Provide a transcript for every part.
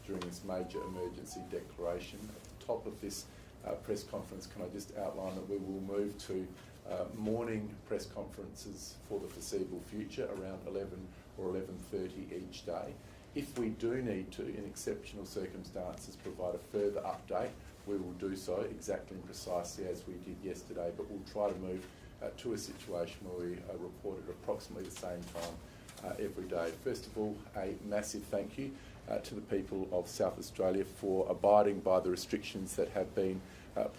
during this major emergency declaration. At the top of this press conference, can I just outline that we will move to morning press conferences for the foreseeable future around 11 or 11:30 each day. If we do need to, in exceptional circumstances, provide a further update, we will do so exactly and precisely as we did yesterday, but we'll try to move to a situation where we report at approximately the same time every day. First of all, a massive thank you to the people of South Australia for abiding by the restrictions that have been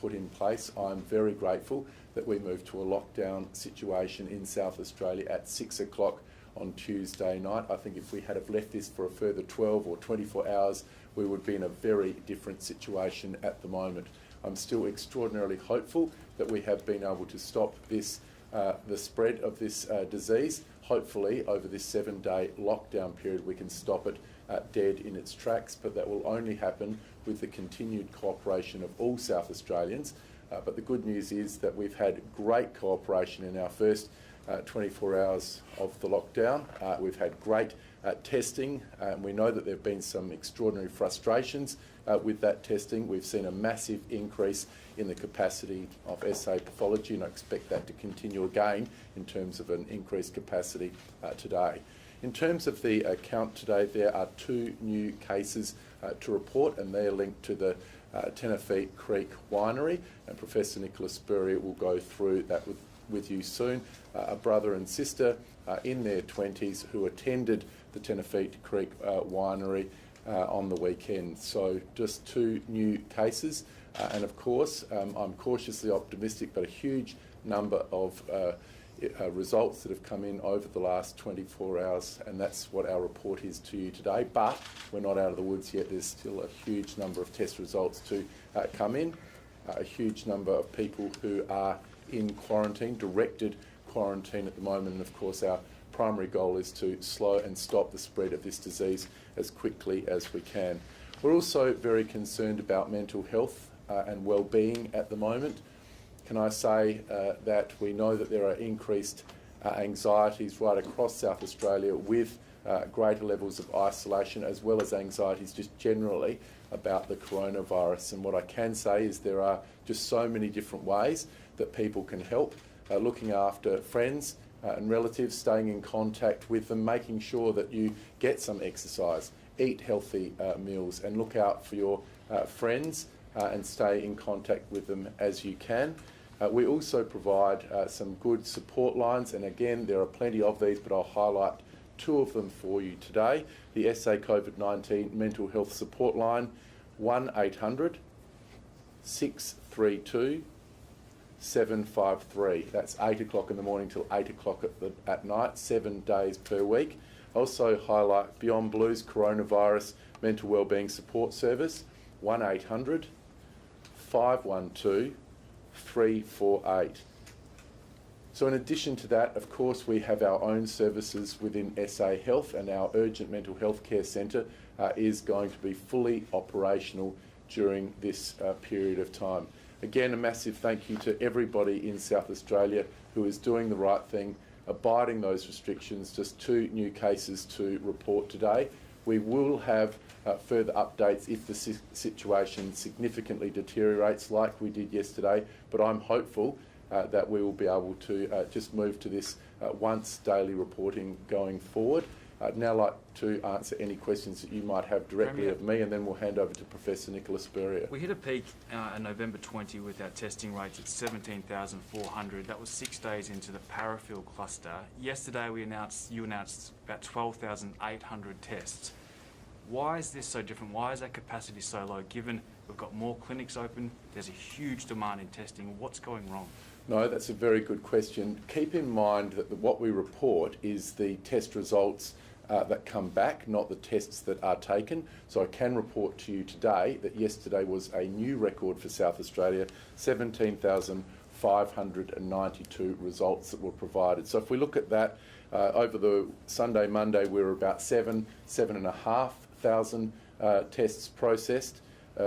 put in place. I'm very grateful that we moved to a lockdown situation in South Australia at 6 o'clock on Tuesday night. I think if we had have left this for a further 12 or 24 hours, we would be in a very different situation at the moment. I'm still extraordinarily hopeful that we have been able to stop this, the spread of this disease. Hopefully, over this 7-day lockdown period, we can stop it dead in its tracks, but that will only happen with the continued cooperation of all South Australians. But the good news is that we've had great cooperation in our first 24 hours of the lockdown. We've had great testing, and we know that there have been some extraordinary frustrations with that testing. We've seen a massive increase in the capacity of SA pathology, and I expect that to continue again in terms of an increased capacity today. In terms of the count today, there are 2 new cases to report, and they are linked to the Tenafeate Creek winery, and Professor Nicola Spurrier will go through that with you soon. A brother and sister in their 20s who attended the Tenafeate Creek winery on the weekend. So just 2 new cases, and of course I'm cautiously optimistic, but a huge number of results that have come in over the last 24 hours, and that's what our report is to you today. But we're not out of the woods yet. There's still a huge number of test results to come in, a huge number of people who are in quarantine, directed quarantine at the moment, and of course our primary goal is to slow and stop the spread of this disease as quickly as we can. We're also very concerned about mental health and well-being at the moment. Can I say that we know that there are increased anxieties right across South Australia with greater levels of isolation, as well as anxieties just generally about the coronavirus. And what I can say is there are just so many different ways that people can help, looking after friends and relatives, staying in contact with them, making sure that you get some exercise, eat healthy meals, and look out for your friends and stay in contact with them as you can. We also provide some good support lines, and again there are plenty of these, but I'll highlight 2 of them for you today. The SA COVID-19 Mental Health Support Line, 1800 632 753. That's 8 o'clock in the morning till 8 o'clock at night, 7 days per week. Also highlight Beyond Blue's Coronavirus Mental Wellbeing Support Service, 1800 512 348. So in addition to that, of course, we have our own services within SA Health, and our Urgent Mental Health Care Centre is going to be fully operational during this period of time. Again, a massive thank you to everybody in South Australia who is doing the right thing, abiding those restrictions. Just 2 new cases to report today. We will have further updates if the situation significantly deteriorates like we did yesterday, but I'm hopeful that we will be able to just move to this once daily reporting going forward. I'd now like to answer any questions that you might have directly of me, and then we'll hand over to Professor Nicola Spurrier. We hit a peak in November 20 with our testing rates at 17,400. That was 6 days into the paraffin cluster. Yesterday you announced about 12,800 tests. Why is this so different? Why is our capacity so low, given we've got more clinics open, there's a huge demand in testing? What's going wrong? No, that's a very good question. Keep in mind that what we report is the test results that come back, not the tests that are taken. So I can report to you today that yesterday was a new record for South Australia, 17,592 results that were provided. So if we look at that, over the Sunday, Monday, we were about 7,500 tests processed.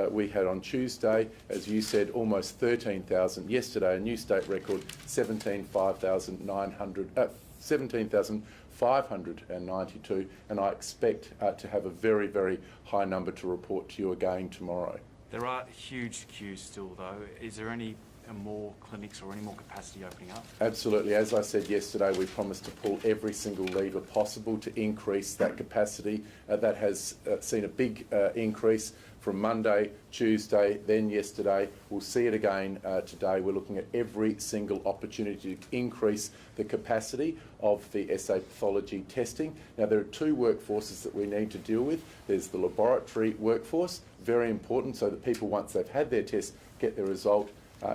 We had on Tuesday, as you said, almost 13,000. Yesterday, a new state record, 17,592 592, and I expect to have a very, very high number to report to you again tomorrow. There are huge queues still, though. Is there any more clinics or any more capacity opening up? Absolutely. As I said yesterday, we promised to pull every single lever possible to increase that capacity. That has seen a big increase from Monday, Tuesday, then yesterday. We'll see it again today. We're looking at every single opportunity to increase the capacity of the SA pathology testing. Now, there are two workforces that we need to deal with. There's the laboratory workforce, very important, so that people, once they've had their test, get their result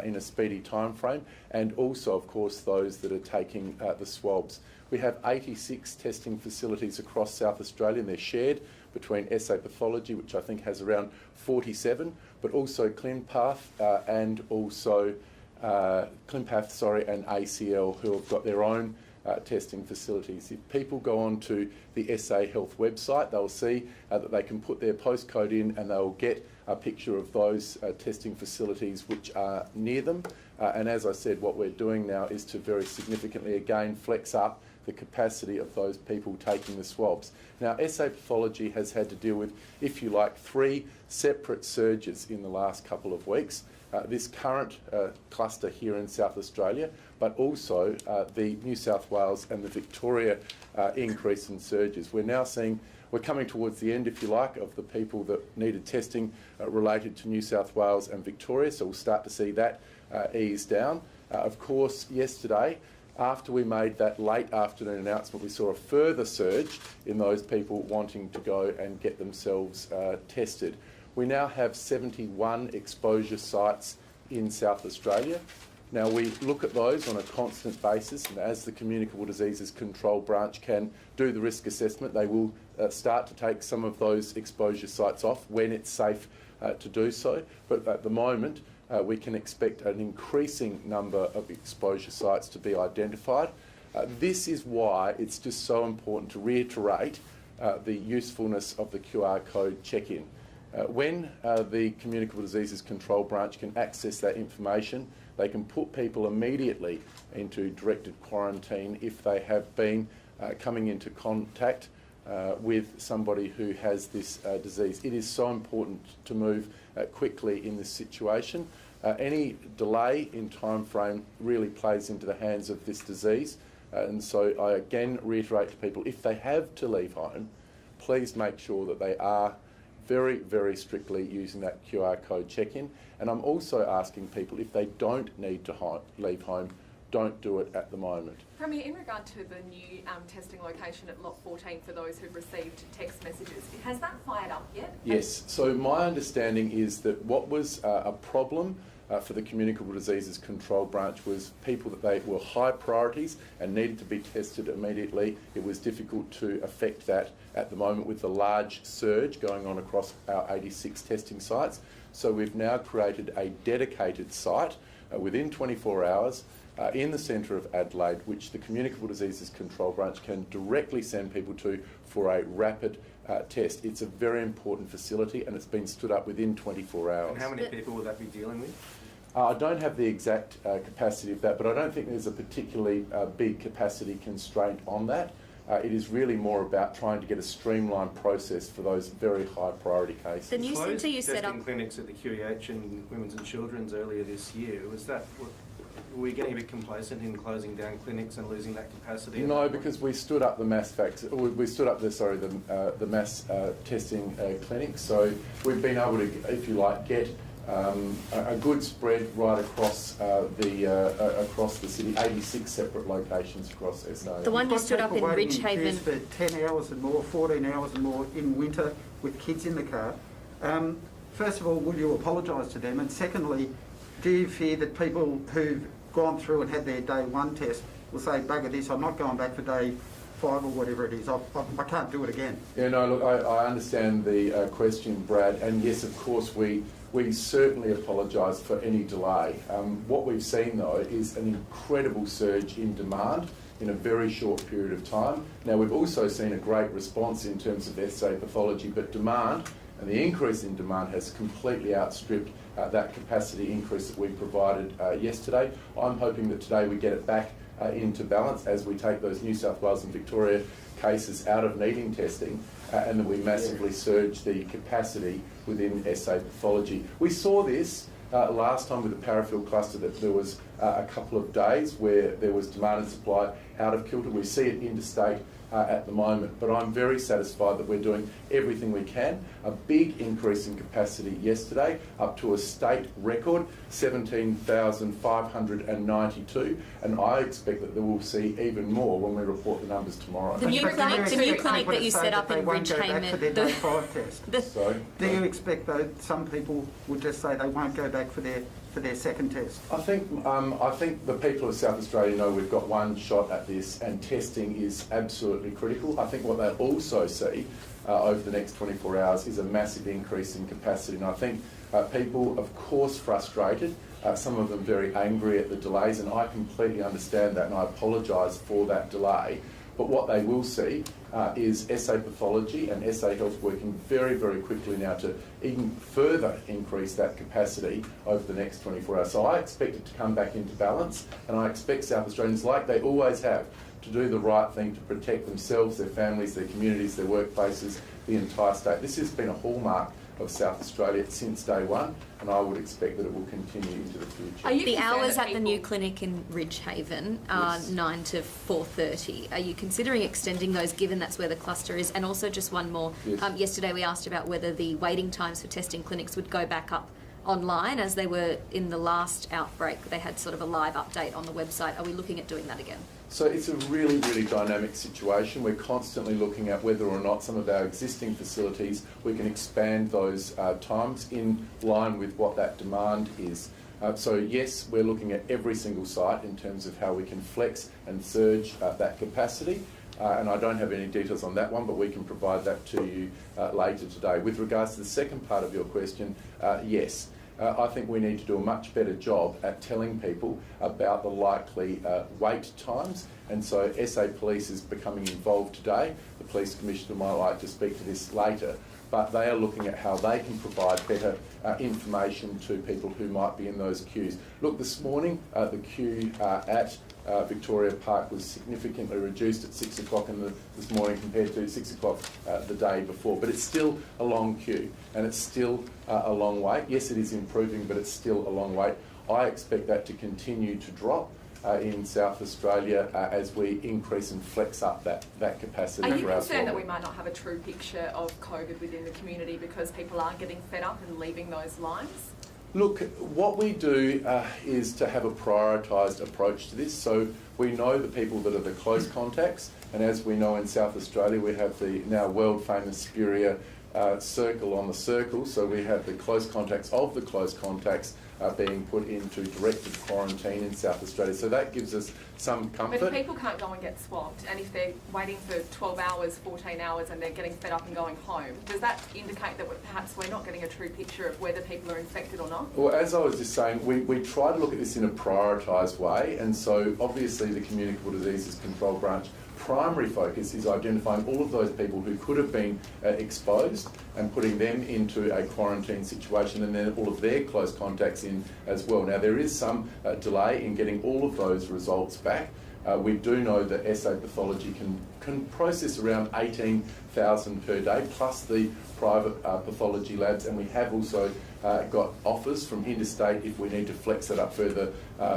in a speedy time frame, and also, of course, those that are taking the swabs. We have 86 testing facilities across South Australia, and they're shared between SA Pathology, which I think has around 47, but also ClinPath and also ClinPath, and ACL, who have got their own testing facilities. If people go on to the SA Health website, they'll see that they can put their postcode in and they'll get a picture of those testing facilities which are near them. And as I said, what we're doing now is to very significantly again flex up the capacity of those people taking the swabs. Now, SA Pathology has had to deal with, if you like, 3 separate surges in the last couple of weeks. This current cluster here in South Australia, but also the New South Wales and the Victoria increase in surges. We're now seeing, we're coming towards the end, if you like, of the people that needed testing related to New South Wales and Victoria, so we'll start to see that ease down. Of course, yesterday, after we made that late afternoon announcement, we saw a further surge in those people wanting to go and get themselves tested. We now have 71 exposure sites in South Australia. Now, we look at those on a constant basis, and as the Communicable Diseases Control Branch can do the risk assessment, they will start to take some of those exposure sites off when it's safe to do so. But at the moment, we can expect an increasing number of exposure sites to be identified. This is why it's just so important to reiterate the usefulness of the QR code check-in. When the Communicable Diseases Control Branch can access that information, they can put people immediately into directed quarantine if they have been coming into contact with somebody who has this disease. It is so important to move quickly in this situation. Any delay in time frame really plays into the hands of this disease. And so I again reiterate to people, if they have to leave home, please make sure that they are very, very strictly using that QR code check-in. And I'm also asking people, if they don't need to leave home, don't do it at the moment. Premier, in regard to the new testing location at Lot 14 for those who've received text messages, has that fired up yet? Yes. So my understanding is that what was a problem for the Communicable Diseases Control Branch was people that they were high priorities and needed to be tested immediately. It was difficult to affect that at the moment with the large surge going on across our 86 testing sites. So we've now created a dedicated site within 24 hours in the centre of Adelaide, which the Communicable Diseases Control Branch can directly send people to for a rapid test. It's a very important facility and it's been stood up within 24 hours. And how many people will that be dealing with? I don't have the exact capacity of that, but I don't think there's a particularly big capacity constraint on that. It is really more about trying to get a streamlined process for those very high priority cases. The new centre you set up. Testing clinics at the QEH and Women's and Children's earlier this year, was that, were we getting a bit complacent in closing down clinics and losing that capacity? No, because we stood up the mass the mass testing clinics. So we've been able to, if you like, get a good spread right across across the city, 86 separate locations across SA. The one you stood up in waiting Ridgehaven. for 10 hours and more, 14 hours and more in winter with kids in the car. First of all, will you apologise to them? And secondly, do you fear that people who've gone through and had their day 1 test will say, bugger this, I'm not going back for day 5 or whatever it is, I can't do it again? Yeah, no, look, I understand the question, Brad, and yes, of course, we certainly apologise for any delay. What we've seen, though, is an incredible surge in demand in a very short period of time. Now, we've also seen a great response in terms of SA pathology, but demand and the increase in demand has completely outstripped that capacity increase that we provided yesterday. I'm hoping that today we get it back into balance as we take those New South Wales and Victoria cases out of needing testing, and that we massively surge the capacity within SA pathology. We saw this last time with the parafill cluster, that there was a couple of days where there was demand and supply out of kilter. We see it interstate at the moment, but I'm very satisfied that we're doing everything we can. A big increase in capacity yesterday, up to a state record, 17,592, and I expect that we'll see even more when we report the numbers tomorrow. The new clinic that you set up in Ridgehaven. Do you expect though some people would just say they won't go back for their second test? I think the people of South Australia know we've got one shot at this, and testing is absolutely critical. I think what they'll also see over the next 24 hours is a massive increase in capacity, and I think people, of course, frustrated, some of them very angry at the delays, and I completely understand that, and I apologise for that delay. But what they will see is SA Pathology and SA Health working very, very quickly now to even further increase that capacity over the next 24 hours. So I expect it to come back into balance, and I expect South Australians, like they always have, to do the right thing to protect themselves, their families, their communities, their workplaces, the entire state. This has been a hallmark of South Australia since day one, and I would expect that it will continue into the future. The hours at the new clinic in Ridgehaven are 9 to 4:30. Are you considering extending those, given that's where the cluster is? And also, just one more. Yes. Yesterday we asked about whether the waiting times for testing clinics would go back up online as they were in the last outbreak. They had sort of a live update on the website. Are we looking at doing that again? So it's a really, really dynamic situation. We're constantly looking at whether or not some of our existing facilities, we can expand those times in line with what that demand is. So yes, we're looking at every single site in terms of how we can flex and surge that capacity. And I don't have any details on that one, but we can provide that to you later today. With regards to the second part of your question, yes. I think we need to do a much better job at telling people about the likely wait times, and so SA Police is becoming involved today. The Police Commissioner might like to speak to this later, but they are looking at how they can provide better information to people who might be in those queues. Look, this morning the queue at Victoria Park was significantly reduced at 6 o'clock this morning compared to 6 o'clock the day before, but it's still a long queue and it's still a long wait. Yes, it is improving, but it's still a long wait. I expect that to continue to drop in South Australia as we increase and flex up that capacity. Are you concerned that we might not have a true picture of COVID within the community because people are getting fed up and leaving those lines? Look, what we do is to have a prioritised approach to this. So we know the people that are the close contacts, and as we know in South Australia, we have the now world famous Spurier circle on the circle. So we have the close contacts of the close contacts being put into directed quarantine in South Australia. So that gives us some comfort. But if people can't go and get swabbed, and if they're waiting for 12 hours, 14 hours, and they're getting fed up and going home, does that indicate that perhaps we're not getting a true picture of whether people are infected or not? Well, as I was just saying, we try to look at this in a prioritised way, and so obviously the Communicable Diseases Control Branch primary focus is identifying all of those people who could have been exposed and putting them into a quarantine situation, and then all of their close contacts in as well. Now, there is some delay in getting all of those results back. We do know that SA Pathology can process around 18,000 per day, plus the private pathology labs, and we have also got offers from interstate. If we need to flex it up further,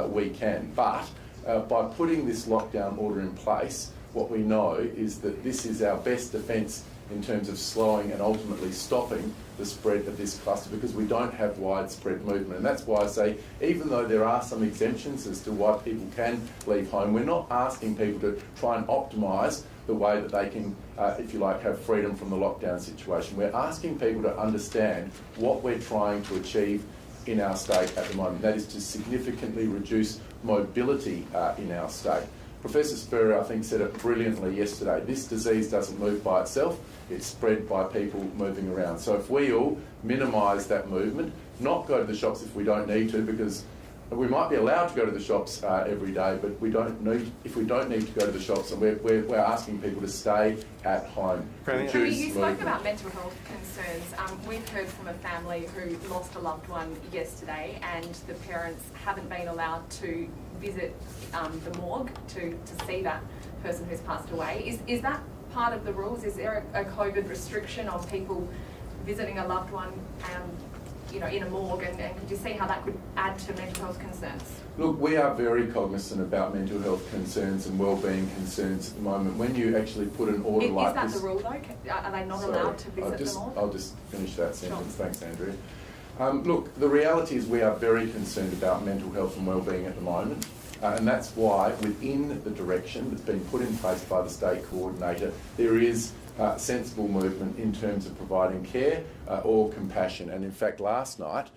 we can. But by putting this lockdown order in place, what we know is that this is our best defence in terms of slowing and ultimately stopping the spread of this cluster, because we don't have widespread movement. And that's why I say, even though there are some exemptions as to why people can leave home, we're not asking people to try and optimise the way that they can, if you like, have freedom from the lockdown situation. We're asking people to understand what we're trying to achieve in our state at the moment. That is to significantly reduce mobility in our state. Professor Spurrier, I think, said it brilliantly yesterday. This disease doesn't move by itself, it's spread by people moving around. So if we all minimise that movement, not go to the shops if we don't need to, because we might be allowed to go to the shops every day, but we don't need, if we don't need to go to the shops, and we're asking people to stay at home. Premier. So reduce you spoke movement. about mental health concerns. We've heard from a family who lost a loved one yesterday, and the parents haven't been allowed to visit the morgue to see that person who's passed away. Is that part of the rules? Is there a COVID restriction on people visiting a loved one, in a morgue? And could you see how that could add to mental health concerns? Look, we are very cognizant about mental health concerns and wellbeing concerns at the moment. When you actually put an order like this... Is that the rule though? Are they not Sorry, allowed to visit the morgue? I'll just finish that sentence. Sure. Thanks, Andrea. Look, the reality is we are very concerned about mental health and wellbeing at the moment. And that's why within the direction that's been put in place by the state coordinator, there is sensible movement in terms of providing care or compassion. And in fact, last night,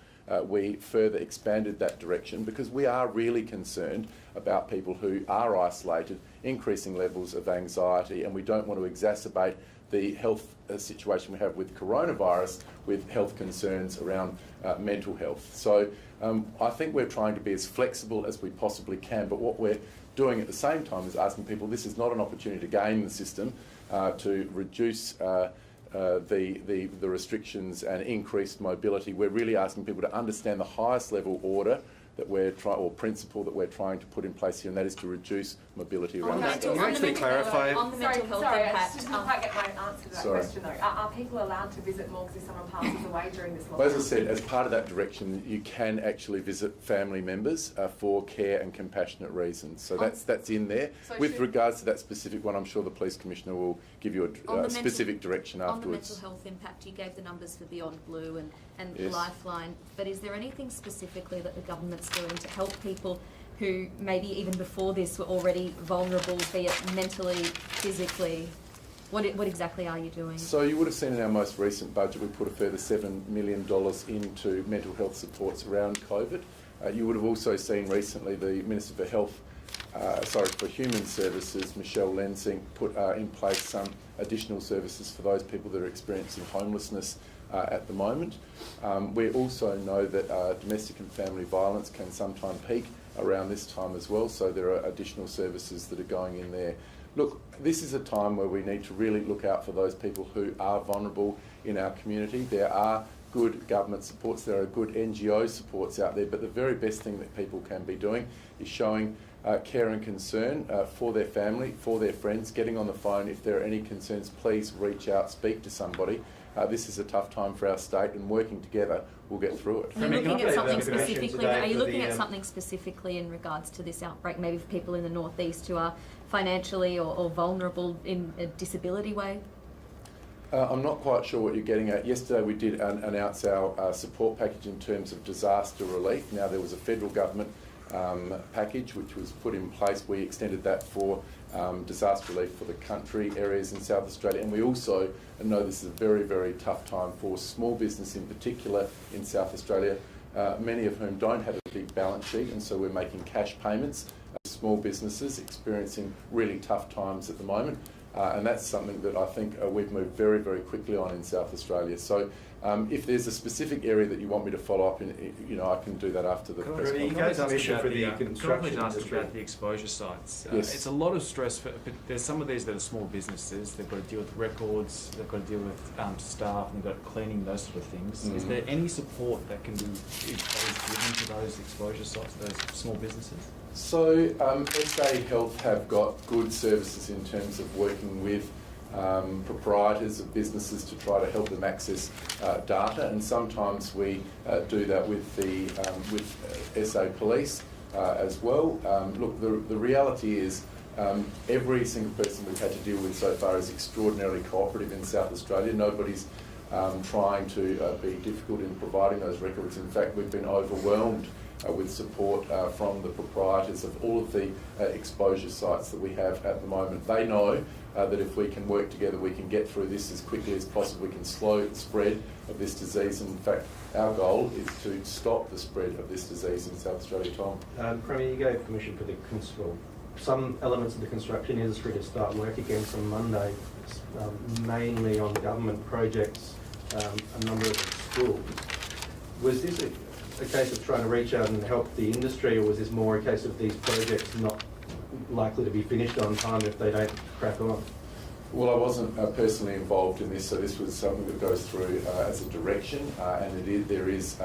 we further expanded that direction because we are really concerned about people who are isolated, increasing levels of anxiety, and we don't want to exacerbate the health situation we have with coronavirus with health concerns around mental health. So I think we're trying to be as flexible as we possibly can, but what we're doing at the same time is asking people this is not an opportunity to game the system, to reduce the restrictions and increased mobility. We're really asking people to understand the highest level order that we're principle that we're trying to put in place here, and that is to reduce mobility around the Okay, state. Can I actually clarify? On the mental health I impact. just didn't quite get my answer to that Sorry. question though. Are people allowed to visit morgues if someone passes away during this lockdown? Well, as I said, as part of that direction, you can actually visit family members for care and compassionate reasons. So that's in there. So With regards to that specific one, I'm sure the Police Commissioner will give you a specific direction On the mental afterwards. health impact, you gave the numbers for Beyond Blue and Yes. Lifeline, but is there anything specifically that the government's doing to help people who maybe even before this were already vulnerable, be it mentally, physically? What exactly are you doing? So you would have seen in our most recent budget, we put a further $7 million into mental health supports around COVID. You would have also seen recently the Minister for Human Services, Michelle Lensing, put in place some additional services for those people that are experiencing homelessness at the moment. We also know that domestic and family violence can sometimes peak around this time as well, so there are additional services that are going in there. Look, this is a time where we need to really look out for those people who are vulnerable in our community. There are good government supports, there are good NGO supports out there, but the very best thing that people can be doing is showing care and concern for their family, for their friends, getting on the phone. If there are any concerns, please reach out, speak to somebody. This is a tough time for our state, and working together, we'll get through it. Are you looking at something Information specifically? today Are you for looking the, at something specifically in regards to this outbreak? Maybe for people in the northeast who are financially or vulnerable in a disability way. I'm not quite sure what you're getting at. Yesterday we did announce our support package in terms of disaster relief. Now there was a federal government package which was put in place. We extended that for disaster relief for the country areas in South Australia, and we also know this is a very, very tough time for small business in particular in South Australia, many of whom don't have a big balance sheet, and so we're making cash payments to small businesses experiencing really tough times at the moment. And that's something that I think we've moved very, very quickly on in South Australia. So if there's a specific area that you want me to follow up in, I can do that after the press You conference. guys mission for the Can I construction please ask industry? about the exposure sites? Yes. It's a lot of stress, but there's some of these that are small businesses. They've got to deal with records, they've got to deal with staff, and they've got cleaning, those sort of things. Is there any support that can be given to those exposure sites, those small businesses? So SA Health have got good services in terms of working with proprietors of businesses to try to help them access data, and sometimes we do that with SA Police as well. Look, the reality is every single person we've had to deal with so far is extraordinarily cooperative in South Australia. Nobody's trying to be difficult in providing those records. In fact, we've been overwhelmed with support from the proprietors of all of the exposure sites that we have at the moment. They know that if we can work together, we can get through this as quickly as possible. We can slow the spread of this disease. And in fact, our goal is to stop the spread of this disease in South Australia. Tom? Premier, you gave permission for some elements of the construction industry to start work again from Monday, mainly on government projects, a number of schools. Was this a case of trying to reach out and help the industry, or was this more a case of these projects not likely to be finished on time if they don't crack on? Well, I wasn't personally involved in this, so this was something that goes through as a direction, and there is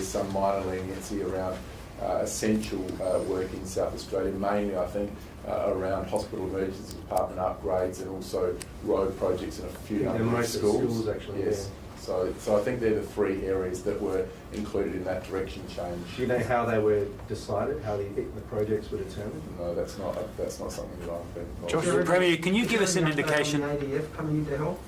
some minor leniency around essential work in South Australia, mainly I think around hospital emergency department upgrades and also road projects and a few number of schools. Actually, yes. Yeah. So I think they're the three areas that were included in that direction change. Do you know how they were decided, how the projects were determined? No, that's not something that I've been involved Josh, in. Premier, can you give us an Is there any update indication? on the ADF coming into help?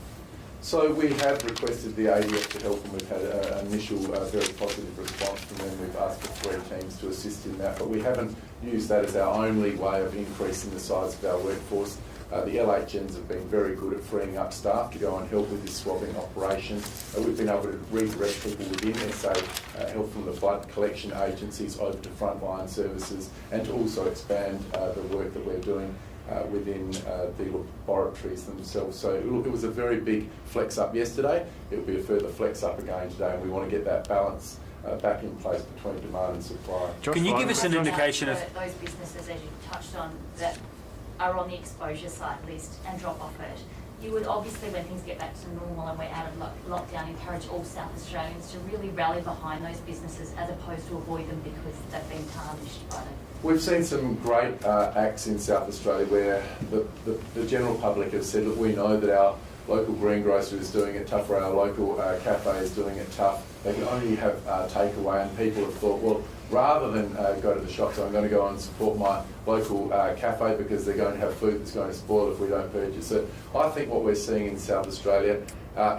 So we have requested the ADF to help, and we've had an initial very positive response from them. We've asked for 3 teams to assist in that, but we haven't used that as our only way of increasing the size of our workforce. The LHNs have been very good at freeing up staff to go and help with this swabbing operation. We've been able to redirect people within SA, help from the blood collection agencies over to frontline services, and to also expand the work that we're doing within the laboratories themselves. So look, it was a very big flex up yesterday. It will be a further flex up again today, and we want to get that balance back in place between demand and supply. Can you give us an indication of... Those businesses, as you touched on, that are on the exposure site list and drop off it, you would obviously, when things get back to normal and we're out of lockdown, encourage all South Australians to really rally behind those businesses as opposed to avoid them because they've been tarnished by them. We've seen some great acts in South Australia where the general public have said, look, we know that our local greengrocer is doing it tough, or our local cafe is doing it tough. They can only have takeaway, and people have thought, well, rather than go to the shops, I'm going to go and support my local cafe because they're going to have food that's going to spoil if we don't purchase it. I think what we're seeing in South Australia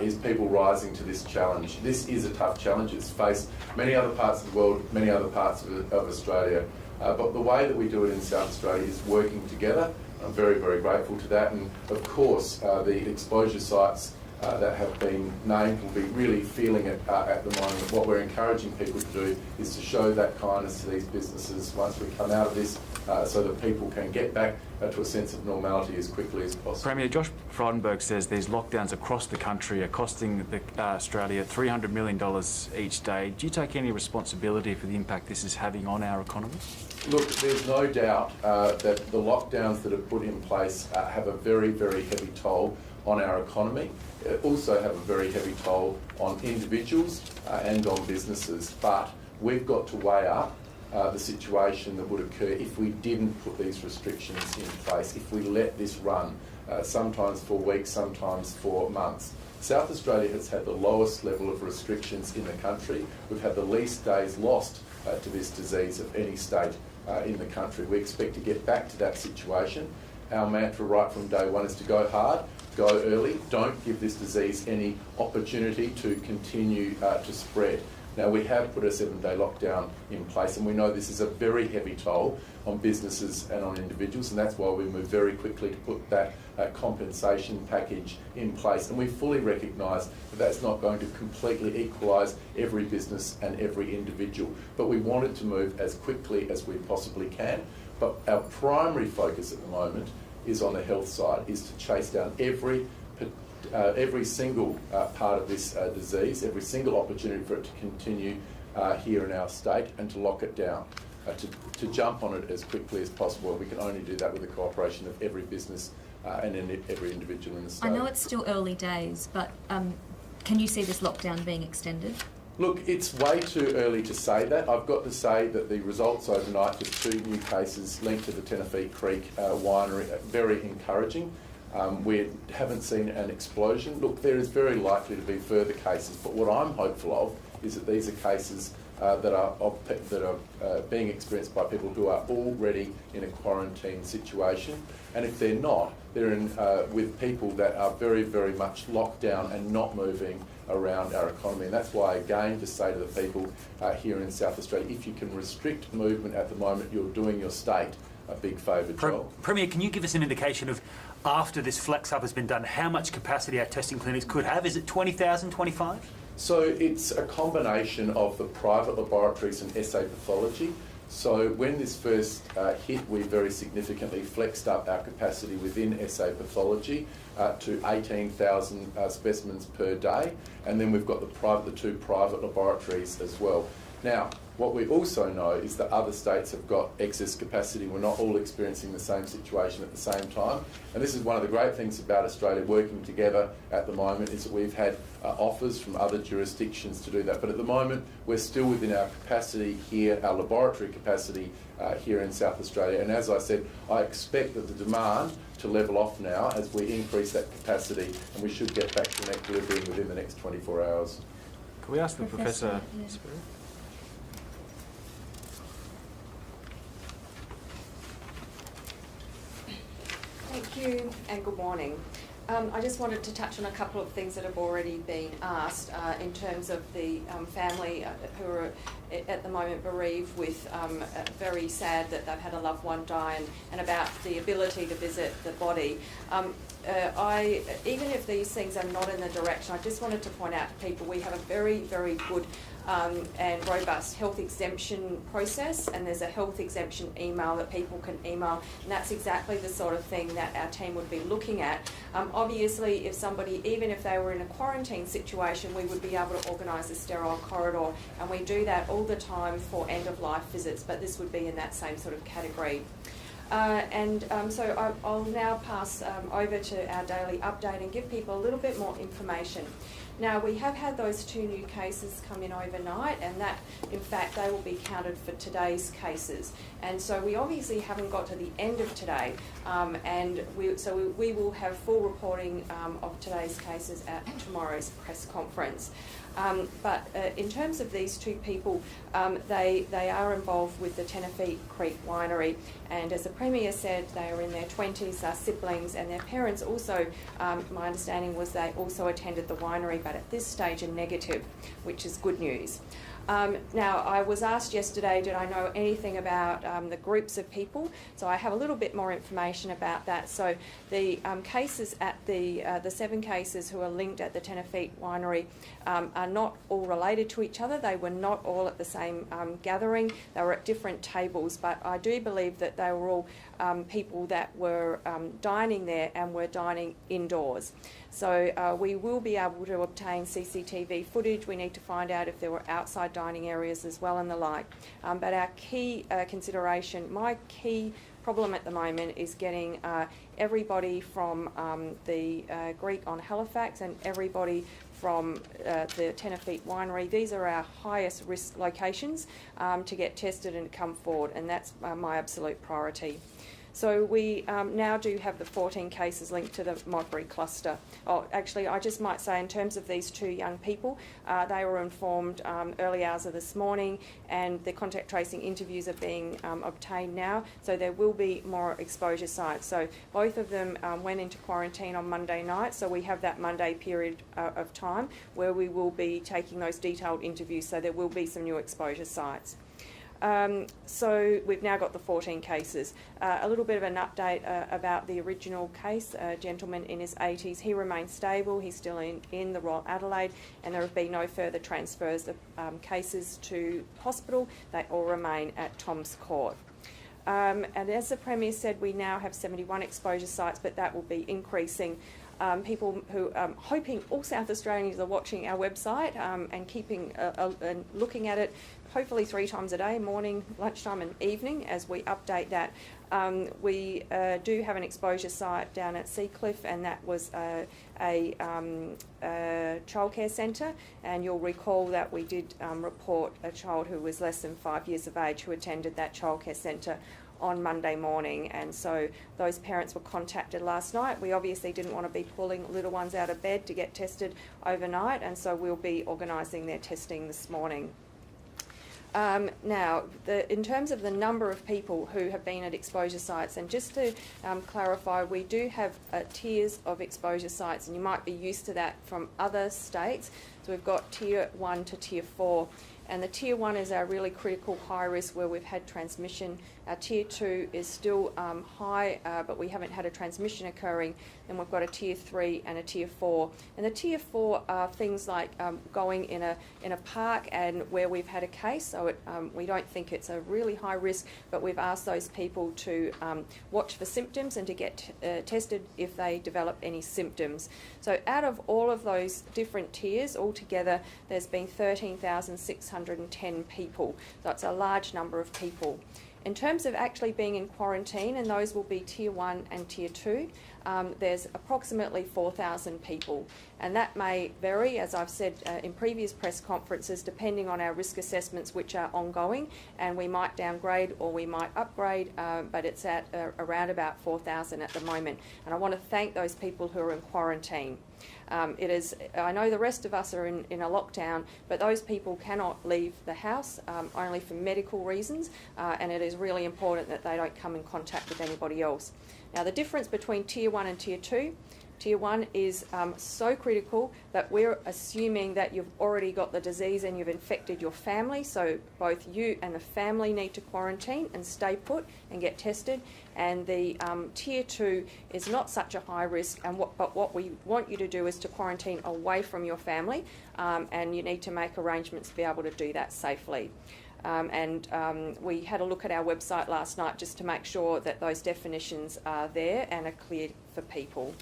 is people rising to this challenge. This is a tough challenge. It's faced many other parts of the world, many other parts of Australia. But the way that we do it in South Australia is working together. I'm very, very grateful to that. And of course, the exposure sites that have been named will be really feeling it at the moment. What we're encouraging people to do is to show that kindness to these businesses once we come out of this, so that people can get back to a sense of normality as quickly as possible. Premier, Josh Frydenberg says these lockdowns across the country are costing Australia $300 million each day. Do you take any responsibility for the impact this is having on our economy? Look, there's no doubt that the lockdowns that are put in place have a very, very heavy toll on our economy. Also have a very heavy toll on individuals and on businesses. But we've got to weigh up the situation that would occur if we didn't put these restrictions in place, if we let this run, sometimes for weeks, sometimes for months. South Australia has had the lowest level of restrictions in the country. We've had the least days lost to this disease of any state in the country. We expect to get back to that situation. Our mantra right from day one is to go hard, go early, don't give this disease any opportunity to continue to spread. Now, we have put a 7-day lockdown in place, and we know this is a very heavy toll on businesses and on individuals, and that's why we moved very quickly to put that compensation package in place. And we fully recognise that that's not going to completely equalise every business and every individual, but we wanted to move as quickly as we possibly can. But our primary focus at the moment is on the health side, is to chase down every single part of this disease, every single opportunity for it to continue here in our state, and to lock it down, to jump on it as quickly as possible. We can only do that with the cooperation of every business and every individual in the state. I know it's still early days, but can you see this lockdown being extended? Look, it's way too early to say that. I've got to say that the results overnight with 2 new cases linked to the Tenafeate Creek winery are very encouraging. We haven't seen an explosion. Look, there is very likely to be further cases, but what I'm hopeful of is that these are cases that are being experienced by people who are already in a quarantine situation. And if they're not, they're in with people that are very, very much locked down and not moving around our economy. And that's why, again, to say to the people here in South Australia, if you can restrict movement at the moment, you're doing your state a big favour, Joel. Premier, can you give us an indication of, after this flex up has been done, how much capacity our testing clinics could have? Is it 20,000, 25? So it's a combination of the private laboratories and SA pathology. So when this first hit, we very significantly flexed up our capacity within SA pathology to 18,000 specimens per day, and then we've got the 2 private laboratories as well. Now, what we also know is that other states have got excess capacity. We're not all experiencing the same situation at the same time. And this is one of the great things about Australia working together at the moment, is that we've had offers from other jurisdictions to do that. But at the moment, we're still within our capacity here, our laboratory capacity here in South Australia. And as I said, I expect that the demand to level off now as we increase that capacity, and we should get back to an equilibrium within the next 24 hours. Can we ask the Professor? Thank you and good morning. I just wanted to touch on a couple of things that have already been asked in terms of the family who are at the moment bereaved with very sad that they've had a loved one die, and about the ability to visit the body. Even if these things are not in the direction, I just wanted to point out to people we have a very, very good and robust health exemption process, and there's a health exemption email that people can email, and that's exactly the sort of thing that our team would be looking at. Obviously, if somebody, even if they were in a quarantine situation, we would be able to organise a sterile corridor, and we do that all the time for end-of-life visits, but this would be in that same sort of category. So I'll now pass over to our daily update and give people a little bit more information. Now, we have had those 2 new cases come in overnight, and that, in fact, they will be counted for today's cases. And so we obviously haven't got to the end of today, and we will have full reporting of today's cases at tomorrow's press conference. But in terms of these 2 people, they are involved with the Tenafeate Creek winery, and as the Premier said, they are in their 20s, are siblings, and their parents also, my understanding was they also attended the winery, but at this stage are negative, which is good news. Now, I was asked yesterday, did I know anything about the groups of people? So I have a little bit more information about that. So the cases at the 7 cases who are linked at the Tenafeate winery are not all related to each other. They were not all at the same gathering. They were at different tables, but I do believe that they were all people that were dining there and were dining indoors. So we will be able to obtain CCTV footage. We need to find out if there were outside dining areas as well and the like. But our key consideration, my key problem at the moment is getting everybody from the Greek on Halifax and everybody from the Tenafeate winery. These are our highest risk locations to get tested and come forward, and that's my absolute priority. So we now do have the 14 cases linked to the Modbury cluster. Oh, actually, I just might say in terms of these 2 young people, they were informed early hours of this morning, and the contact tracing interviews are being obtained now, so there will be more exposure sites. So both of them went into quarantine on Monday night, so we have that Monday period of time where we will be taking those detailed interviews, so there will be some new exposure sites. So we've now got the 14 cases. A little bit of an update about the original case, a gentleman in his 80s. He remains stable. He's still in the Royal Adelaide, and there have been no further transfers of cases to hospital. They all remain at Tom's Court. And as the Premier said, we now have 71 exposure sites, but that will be increasing. People who hoping all South Australians are watching our website and keeping and looking at it, hopefully 3 times a day, morning, lunchtime and evening, as we update that. We do have an exposure site down at Seacliff, and that was a childcare centre, and you'll recall that we did report a child who was less than 5 years of age who attended that childcare centre on Monday morning, and so those parents were contacted last night. We obviously didn't want to be pulling little ones out of bed to get tested overnight, and so we'll be organising their testing this morning. Now, in terms of the number of people who have been at exposure sites, and just to clarify, we do have tiers of exposure sites, and you might be used to that from other states. So we've got tier 1 to tier 4. And the tier 1 is our really critical high risk where we've had transmission. Our tier 2 is still high, but we haven't had a transmission occurring. Then we've got a tier 3 and a tier 4. And the tier 4 are things like going in a park and where we've had a case. So we don't think it's a really high risk, but we've asked those people to watch for symptoms and to get tested if they develop any symptoms. So out of all of those different tiers, all altogether there's been 13,610 people. So it's a large number of people. In terms of actually being in quarantine, and those will be Tier 1 and Tier 2, there's approximately 4,000 people. And that may vary, as I've said in previous press conferences, depending on our risk assessments, which are ongoing, and we might downgrade or we might upgrade, but it's at around about 4,000 at the moment. And I want to thank those people who are in quarantine. I know the rest of us are in a lockdown, but those people cannot leave the house only for medical reasons, and it is really important that they don't come in contact with anybody else. Now, the difference between Tier 1 and Tier 2, Tier 1 is so critical that we're assuming that you've already got the disease and you've infected your family, so both you and the family need to quarantine and stay put and get tested. And the Tier 2 is not such a high risk, but what we want you to do is to quarantine away from your family, and you need to make arrangements to be able to do that safely. We had a look at our website last night just to make sure that those definitions are there and are clear for people.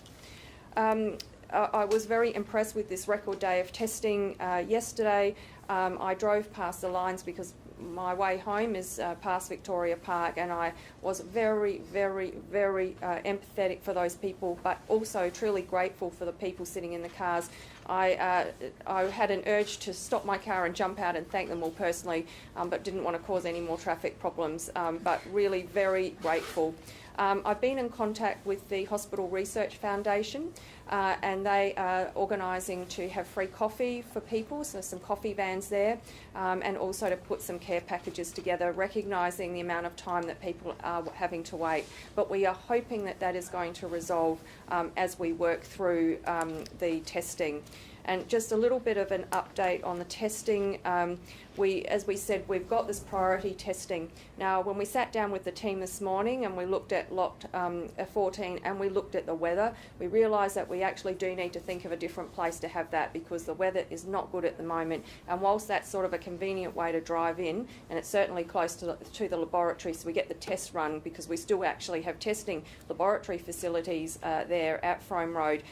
I was very impressed with this record day of testing yesterday. I drove past the lines because my way home is past Victoria Park, and I was very, very, very empathetic for those people, but also truly grateful for the people sitting in the cars. I had an urge to stop my car and jump out and thank them all personally, but didn't want to cause any more traffic problems, but really very grateful. I've been in contact with the Hospital Research Foundation, and they are organising to have free coffee for people, so some coffee vans there, and also to put some care packages together, recognising the amount of time that people are having to wait. But we are hoping that that is going to resolve as we work through the testing. And just a little bit of an update on the testing. As we said, we've got this priority testing. Now, when we sat down with the team this morning and we looked at Lot 14 and we looked at the weather, we realised that we actually do need to think of a different place to have that, because the weather is not good at the moment. And whilst that's sort of a convenient way to drive in, and it's certainly close to the laboratory, so we get the test run, because we still actually have testing laboratory facilities there at Frome Road,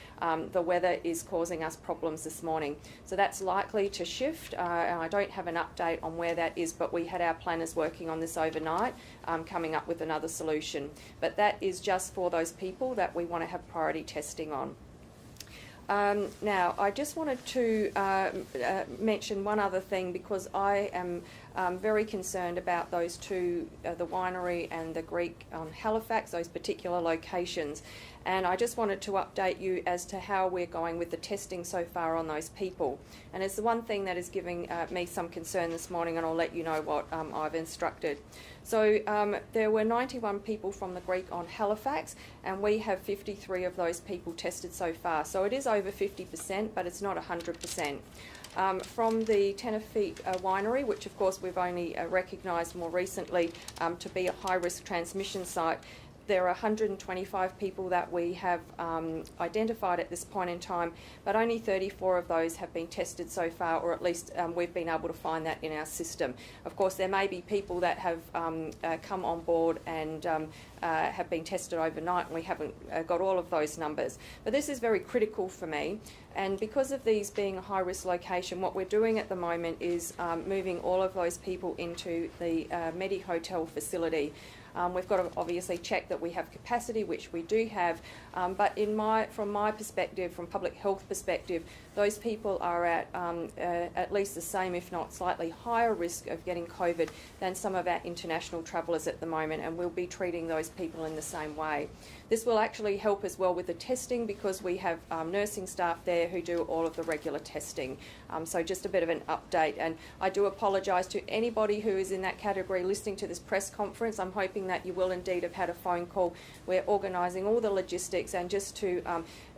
the weather is causing us problems this morning. So that's likely to shift, and I don't have an update on where that is, but we had our planners working on this overnight, coming up with another solution. But that is just for those people that we want to have priority testing on. Now, I just wanted to mention one other thing, because I am very concerned about those two, the winery and the Greek on Halifax, those particular locations. And I just wanted to update you as to how we're going with the testing so far on those people. And it's the one thing that is giving me some concern this morning, and I'll let you know what I've instructed. So there were 91 people from the Greek on Halifax, and we have 53 of those people tested so far. So it is over 50%, but it's not 100%. From the Tenafeate winery, which of course we've only recognised more recently to be a high-risk transmission site, there are 125 people that we have identified at this point in time, but only 34 of those have been tested so far, or at least we've been able to find that in our system. Of course, there may be people that have come on board and have been tested overnight, and we haven't got all of those numbers. But this is very critical for me, and because of these being a high-risk location, what we're doing at the moment is moving all of those people into the Medi Hotel facility. We've got to obviously check that we have capacity, which we do have, but from my perspective, from public health perspective, those people are at least the same, if not slightly higher risk of getting COVID than some of our international travellers at the moment, and we'll be treating those people in the same way. This will actually help as well with the testing, because we have nursing staff there who do all of the regular testing. So just a bit of an update, and I do apologise to anybody who is in that category listening to this press conference. I'm hoping that you will indeed have had a phone call. We're organising all the logistics, and just to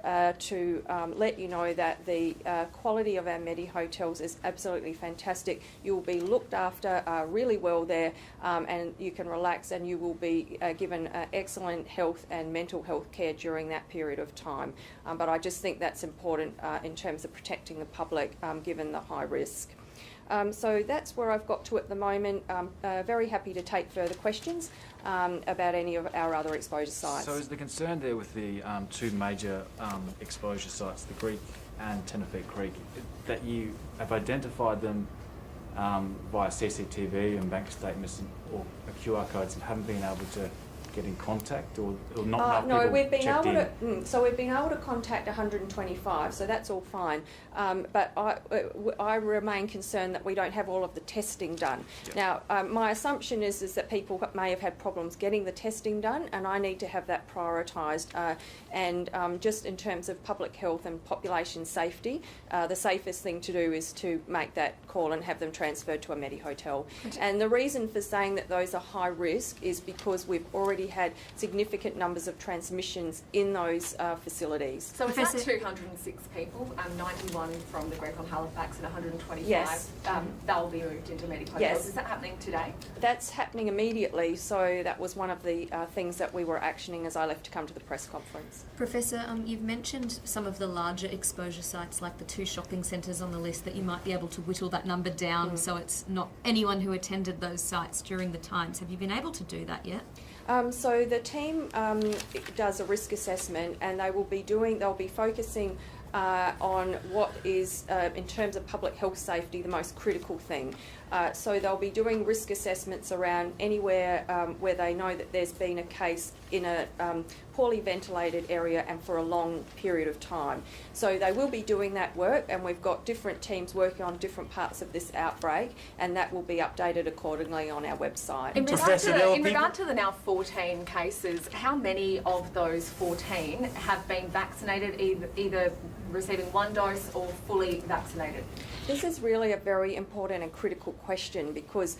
let you know that the quality of our Medi hotels is absolutely fantastic. You will be looked after really well there, and you can relax, and you will be given excellent health and mental health care during that period of time. But I just think that's important in terms of protecting the public, given the high risk. So that's where I've got to at the moment. Very happy to take further questions about any of our other exposure sites. So is the concern there with the two major exposure sites, the Greek and Tenafeate Creek, that you have identified them via CCTV and bank statements or QR codes and haven't been able to get in contact, or not enough no, people we've been checked able in? to. So we've been able to contact 125, so that's all fine. But I remain concerned that we don't have all of the testing done. Yeah. Now, my assumption is that people may have had problems getting the testing done, and I need to have that prioritised. And just in terms of public health and population safety, the safest thing to do is to make that call and have them transferred to a Medi hotel. And the reason for saying that those are high risk is because we've already had significant numbers of transmissions in those facilities. So is that Professor- 206 people, 91 from the group on Halifax and 125, Yes. they'll be moved into Medi hotels? Yes. Is that happening today? That's happening immediately, so that was one of the things that we were actioning as I left to come to the press conference. Professor, you've mentioned some of the larger exposure sites, like the 2 shopping centres on the list, that you might be able to whittle that number down so it's not anyone who attended those sites during the times. Have you been able to do that yet? So the team does a risk assessment, and they'll be focusing on what is, in terms of public health safety, the most critical thing. So they'll be doing risk assessments around anywhere where they know that there's been a case in a poorly ventilated area and for a long period of time. So they will be doing that work, and we've got different teams working on different parts of this outbreak, and that will be updated accordingly on our website. In Professor, there are regard to the now 14 cases, how many of those 14 have been vaccinated, either receiving 1 dose or fully vaccinated? This is really a very important and critical question, because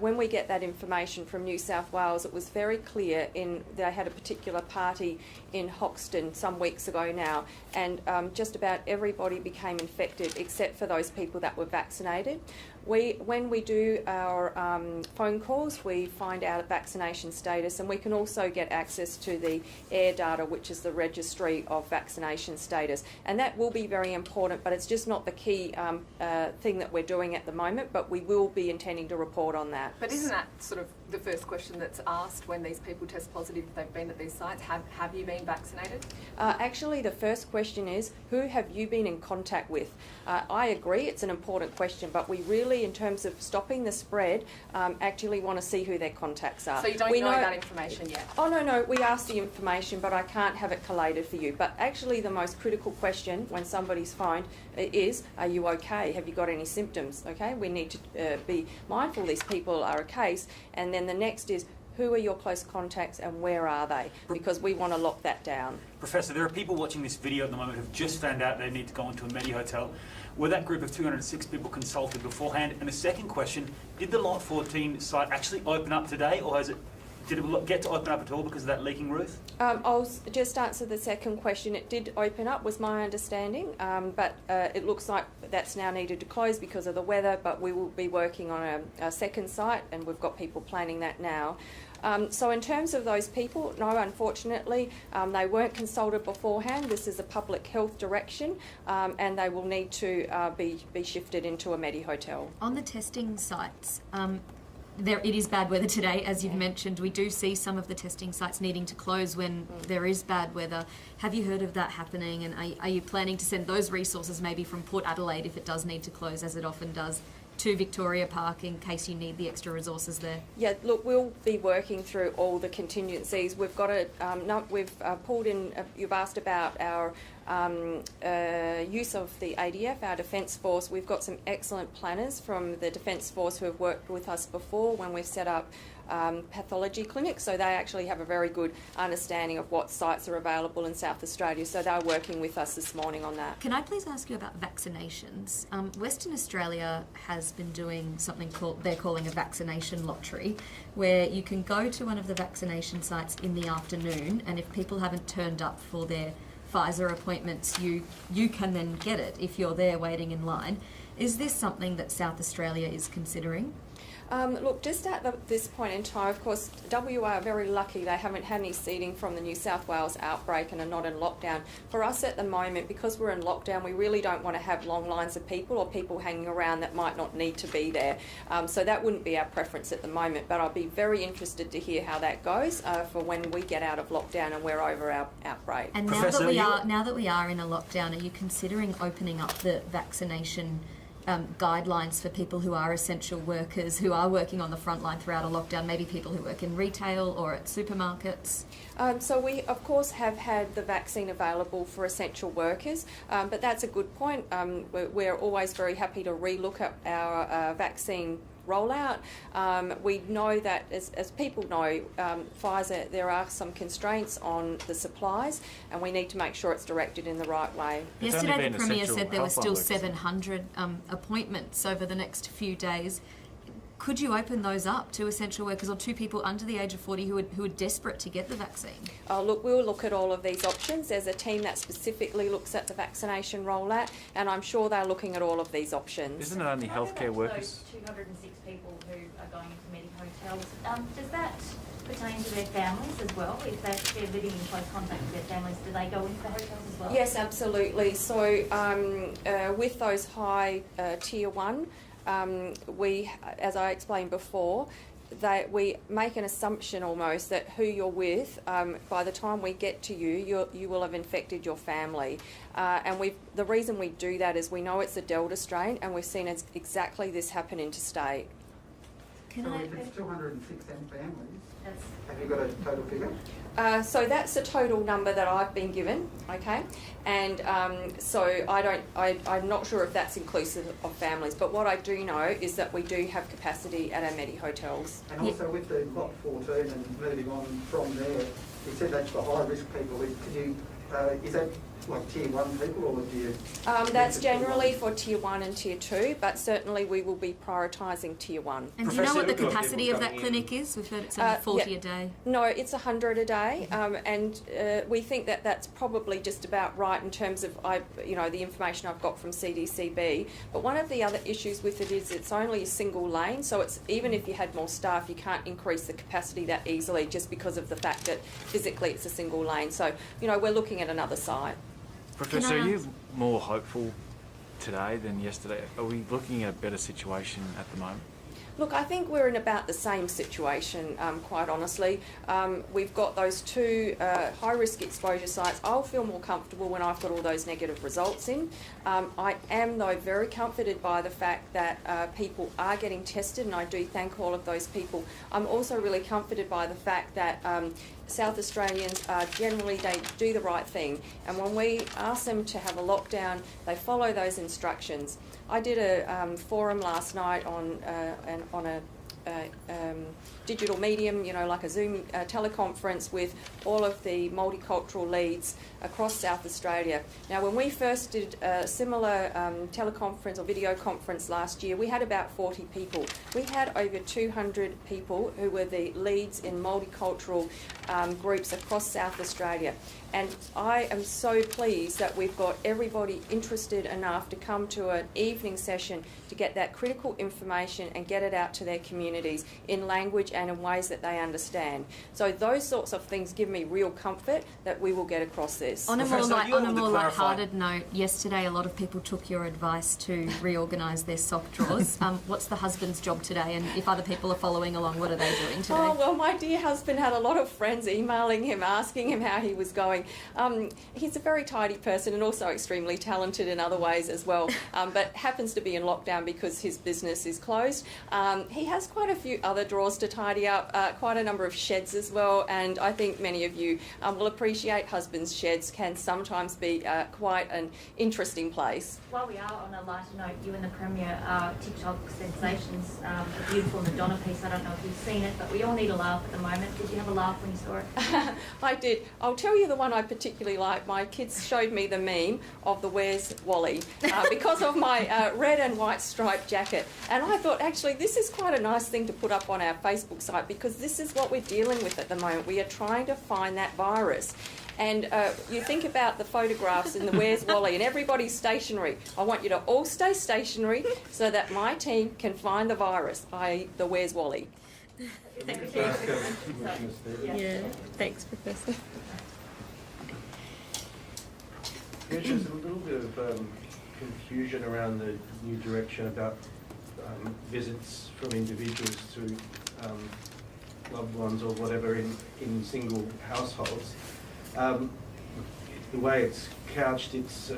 when we get that information from New South Wales, it was very clear they had a particular party in Hoxton some weeks ago now, and just about everybody became infected except for those people that were vaccinated. When we do our phone calls, we find out vaccination status, and we can also get access to the AIR data, which is the registry of vaccination status. And that will be very important, but it's just not the key thing that we're doing at the moment, but we will be intending to report on that. But isn't that sort of the first question that's asked when these people test positive if they've been at these sites? Have you been vaccinated? Actually, the first question is, who have you been in contact with? I agree, it's an important question, but we really, in terms of stopping the spread, actually want to see who their contacts are. So you don't know that information yet? Oh, no, we asked the information, but I can't have it collated for you. But actually the most critical question when somebody's phoned is, are you okay? Have you got any symptoms? Okay, we need to be mindful these people are a case. And then the next is, who are your close contacts and where are they? Because we want to lock that down. Professor, there are people watching this video at the moment who've just found out they need to go into a Medi hotel. Were that group of 206 people consulted beforehand? And the second question, did the Lot 14 site actually open up today, or did it get to open up at all because of that leaking roof? I'll just answer the second question. It did open up, was my understanding, but it looks like that's now needed to close because of the weather, but we will be working on a second site, and we've got people planning that now. So in terms of those people, no, unfortunately, they weren't consulted beforehand. This is a public health direction, and they will need to be shifted into a Medi hotel. On the testing sites, it is bad weather today, as you've mentioned. We do see some of the testing sites needing to close when there is bad weather. Have you heard of that happening, and are you planning to send those resources maybe from Port Adelaide, if it does need to close, as it often does, to Victoria Park in case you need the extra resources there? Yeah, look, we'll be working through all the contingencies. We've got we've pulled in, you've asked about our use of the ADF, our Defence Force. We've got some excellent planners from the Defence Force who have worked with us before when we've set up pathology clinics, so they actually have a very good understanding of what sites are available in South Australia, so they're working with us this morning on that. Can I please ask you about vaccinations? Western Australia has been doing something they're calling a vaccination lottery, where you can go to one of the vaccination sites in the afternoon, and if people haven't turned up for their Pfizer appointments, you can then get it if you're there waiting in line. Is this something that South Australia is considering? Look, just at this point in time, of course, WA are very lucky they haven't had any seeding from the New South Wales outbreak and are not in lockdown. For us at the moment, because we're in lockdown, we really don't want to have long lines of people or people hanging around that might not need to be there. So that wouldn't be our preference at the moment, but I'll be very interested to hear how that goes for when we get out of lockdown and we're over our outbreak. And Professor, now that we are in a lockdown, are you considering opening up the vaccination guidelines for people who are essential workers, who are working on the front line throughout a lockdown, maybe people who work in retail or at supermarkets? So we, of course, have had the vaccine available for essential workers, but that's a good point. We're always very happy to relook at our vaccine rollout. We know that, as people know, Pfizer, there are some constraints on the supplies, and we need to make sure it's directed in the right way. It's Yesterday, only the been Premier essential said there were healthline still workers. 700 appointments over the next few days. Could you open those up to essential workers or to people under the age of 40 who are desperate to get the vaccine? Look, we'll look at all of these options. There's a team that specifically looks at the vaccination rollout, and I'm sure they're looking at all of these options. Isn't it only Can I go back healthcare to workers? Those 206 people who are going into medi-hotels, does that pertain to their families as well? If they're living in close contact with their families, do they go into the hotels as well? Yes, absolutely. So with those high tier 1, we, as I explained before, that we make an assumption almost that who you're with, by the time we get to you will have infected your family. And the reason we do that is we know it's a Delta strain, and we've seen exactly this happen interstate. Can So I? if it's 206 families, That's- have you got a total figure? So that's the total number that I've been given, okay? And so I'm not sure if that's inclusive of families, but what I do know is that we do have capacity at our medi-hotels. And also with the lot 14 and moving on from there, you said that's for high risk people. Is that like tier 1 people, or do you? That's generally for tier 1 and tier 2, but certainly we will be prioritising tier 1. And do you know what the Professor, capacity of that clinic is? We've heard it's only 40 a day. No, it's 100 a day, and we think that that's probably just about right in terms of the information I've got from CDCB. But one of the other issues with it is it's only a single lane, so it's even if you had more staff, you can't increase the capacity that easily just because of the fact that physically it's a single lane. So we're looking at another site. Professor, Can I are you ask- more hopeful today than yesterday? Are we looking at a better situation at the moment? Look, I think we're in about the same situation, quite honestly. We've got those 2 high-risk exposure sites. I'll feel more comfortable when I've got all those negative results in. I am, though, very comforted by the fact that people are getting tested, and I do thank all of those people. I'm also really comforted by the fact that South Australians generally, they do the right thing, and when we ask them to have a lockdown, they follow those instructions. I did a forum last night on a digital medium, like a Zoom teleconference with all of the multicultural leads across South Australia. Now, when we first did a similar teleconference or video conference last year, we had about 40 people. We had over 200 people who were the leads in multicultural groups across South Australia. And I am so pleased that we've got everybody interested enough to come to an evening session to get that critical information and get it out to their communities in language and in ways that they understand. So those sorts of things give me real comfort that we will get across this. On a more, Professor, are you able to clarify- light-hearted note, yesterday a lot of people took your advice to reorganise their sock drawers. What's the husband's job today, and if other people are following along, what are they doing today? Oh, well, my dear husband had a lot of friends emailing him, asking him how he was going. He's a very tidy person and also extremely talented in other ways as well, but happens to be in lockdown because his business is closed. He has quite a few other drawers to tidy up, quite a number of sheds as well, and I think many of you will appreciate husbands' sheds can sometimes be quite an interesting place. While we are on a lighter note, you and the Premier are TikTok sensations. The beautiful Madonna piece, I don't know if you've seen it, but we all need a laugh at the moment. Did you have a laugh when you saw it? I did. I'll tell you the one I particularly like. My kids showed me the meme of the Where's Wally because of my red and white striped jacket. And I thought, actually, this is quite a nice thing to put up on our Facebook site because this is what we're dealing with at the moment. We are trying to find that virus. And you think about the photographs in the Where's Wally, and everybody's stationary. I want you to all stay stationary so that my team can find the virus, i.e. the Where's Wally. Yeah, thanks, Professor. There's a little bit of confusion around the new direction about visits from individuals to loved ones or whatever in single households. The way it's couched, it's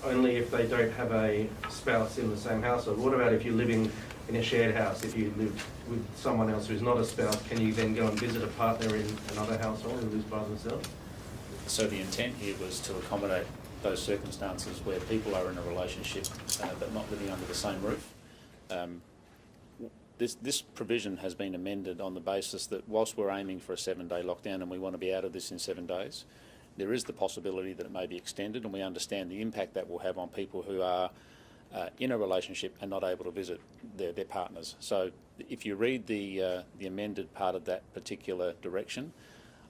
only if they don't have a spouse in the same household. What about if you're living in a shared house? If you live with someone else who's not a spouse, can you then go and visit a partner in another household who lives by themselves? So the intent here was to accommodate those circumstances where people are in a relationship but not living under the same roof. This provision has been amended on the basis that whilst we're aiming for a 7-day lockdown and we want to be out of this in 7 days, there is the possibility that it may be extended, and we understand the impact that will have on people who are in a relationship and not able to visit their partners. So if you read the amended part of that particular direction,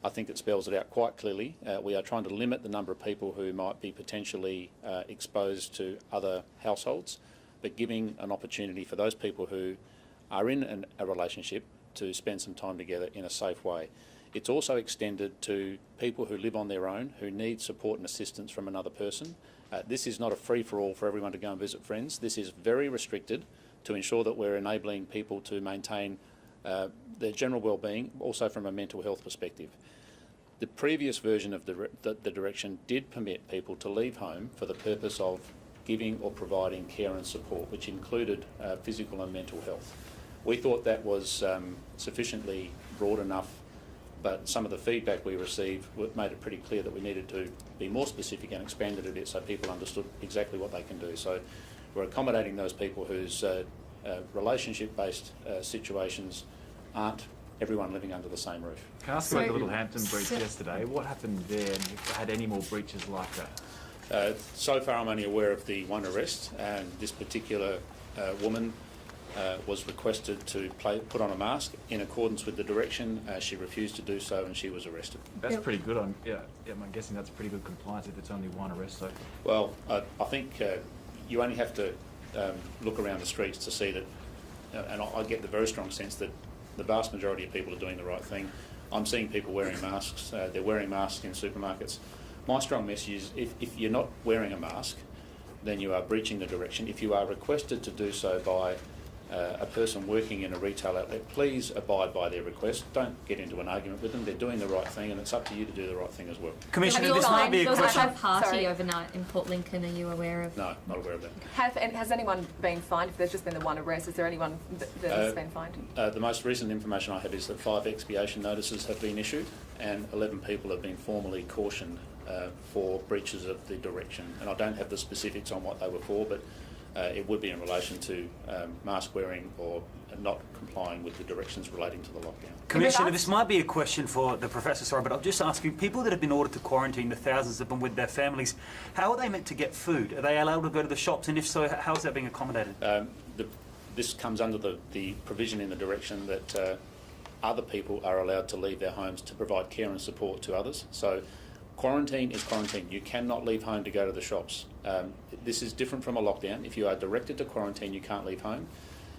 I think it spells it out quite clearly. We are trying to limit the number of people who might be potentially exposed to other households, but giving an opportunity for those people who are in a relationship to spend some time together in a safe way. It's also extended to people who live on their own, who need support and assistance from another person. This is not a free-for-all for everyone to go and visit friends. This is very restricted to ensure that we're enabling people to maintain their general well-being, also from a mental health perspective. The previous version of the direction did permit people to leave home for the purpose of giving or providing care and support, which included physical and mental health. We thought that was sufficiently broad enough, but some of the feedback we received made it pretty clear that we needed to be more specific and expand it a bit so people understood exactly what they can do. So we're accommodating those people whose relationship-based situations aren't everyone living under the same roof. Can I ask about the Little Hampton breach yesterday? What happened there, and if they had any more breaches like that? So far I'm only aware of the one arrest, and this particular woman was requested to put on a mask. In accordance with the direction, she refused to do so and she was arrested. That's pretty good. I'm guessing that's pretty good compliance if it's only one arrest. So. Well, I think you only have to look around the streets to see that, and I get the very strong sense that the vast majority of people are doing the right thing. I'm seeing people wearing masks. They're wearing masks in supermarkets. My strong message is if you're not wearing a mask, then you are breaching the direction. If you are requested to do so by a person working in a retail outlet, please abide by their request. Don't get into an argument with them. They're doing the right thing, and it's up to you to do the right thing as well. Commissioner, this might be a There was question. a party overnight in Port Lincoln. Are you aware of? No, not aware of that. Has anyone been fined? If there's just been the one arrest, is there anyone that has been fined? The most recent information I have is that 5 expiation notices have been issued and 11 people have been formally cautioned for breaches of the direction. And I don't have the specifics on what they were for, but it would be in relation to mask wearing or not complying with the directions relating to the lockdown. Commissioner, this might be a question for the Professor, sorry, but I'll just ask you, people that have been ordered to quarantine, the thousands of them with their families, how are they meant to get food? Are they allowed to go to the shops? And if so, how is that being accommodated? This comes under the provision in the direction that other people are allowed to leave their homes to provide care and support to others. So quarantine is quarantine. You cannot leave home to go to the shops. This is different from a lockdown. If you are directed to quarantine, you can't leave home.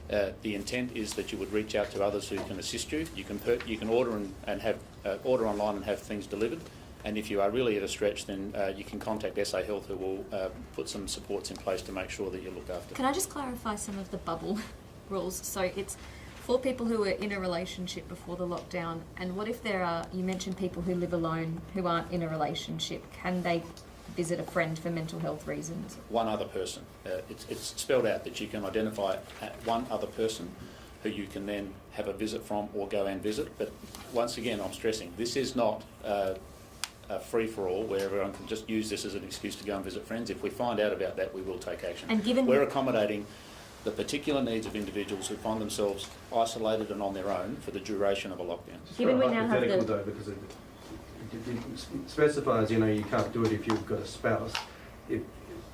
The intent is that you would reach out to others who can assist you. You can order and have order online and have things delivered. And if you are really at a stretch, then you can contact SA Health, who will put some supports in place to make sure that you're looked after. Can I just clarify some of the bubble rules? So it's for people who are in a relationship before the lockdown, and what if there are, you mentioned people who live alone who aren't in a relationship, can they visit a friend for mental health reasons? One other person. It's spelled out that you can identify one other person who you can then have a visit from or go and visit. But once again, I'm stressing, this is not a free-for-all where everyone can just use this as an excuse to go and visit friends. If we find out about that, we will take action. And given we're accommodating the particular needs of individuals who find themselves isolated and on their own for the duration of a lockdown. Given we now have the... though, because it specifies, you can't do it if you've got a spouse. If,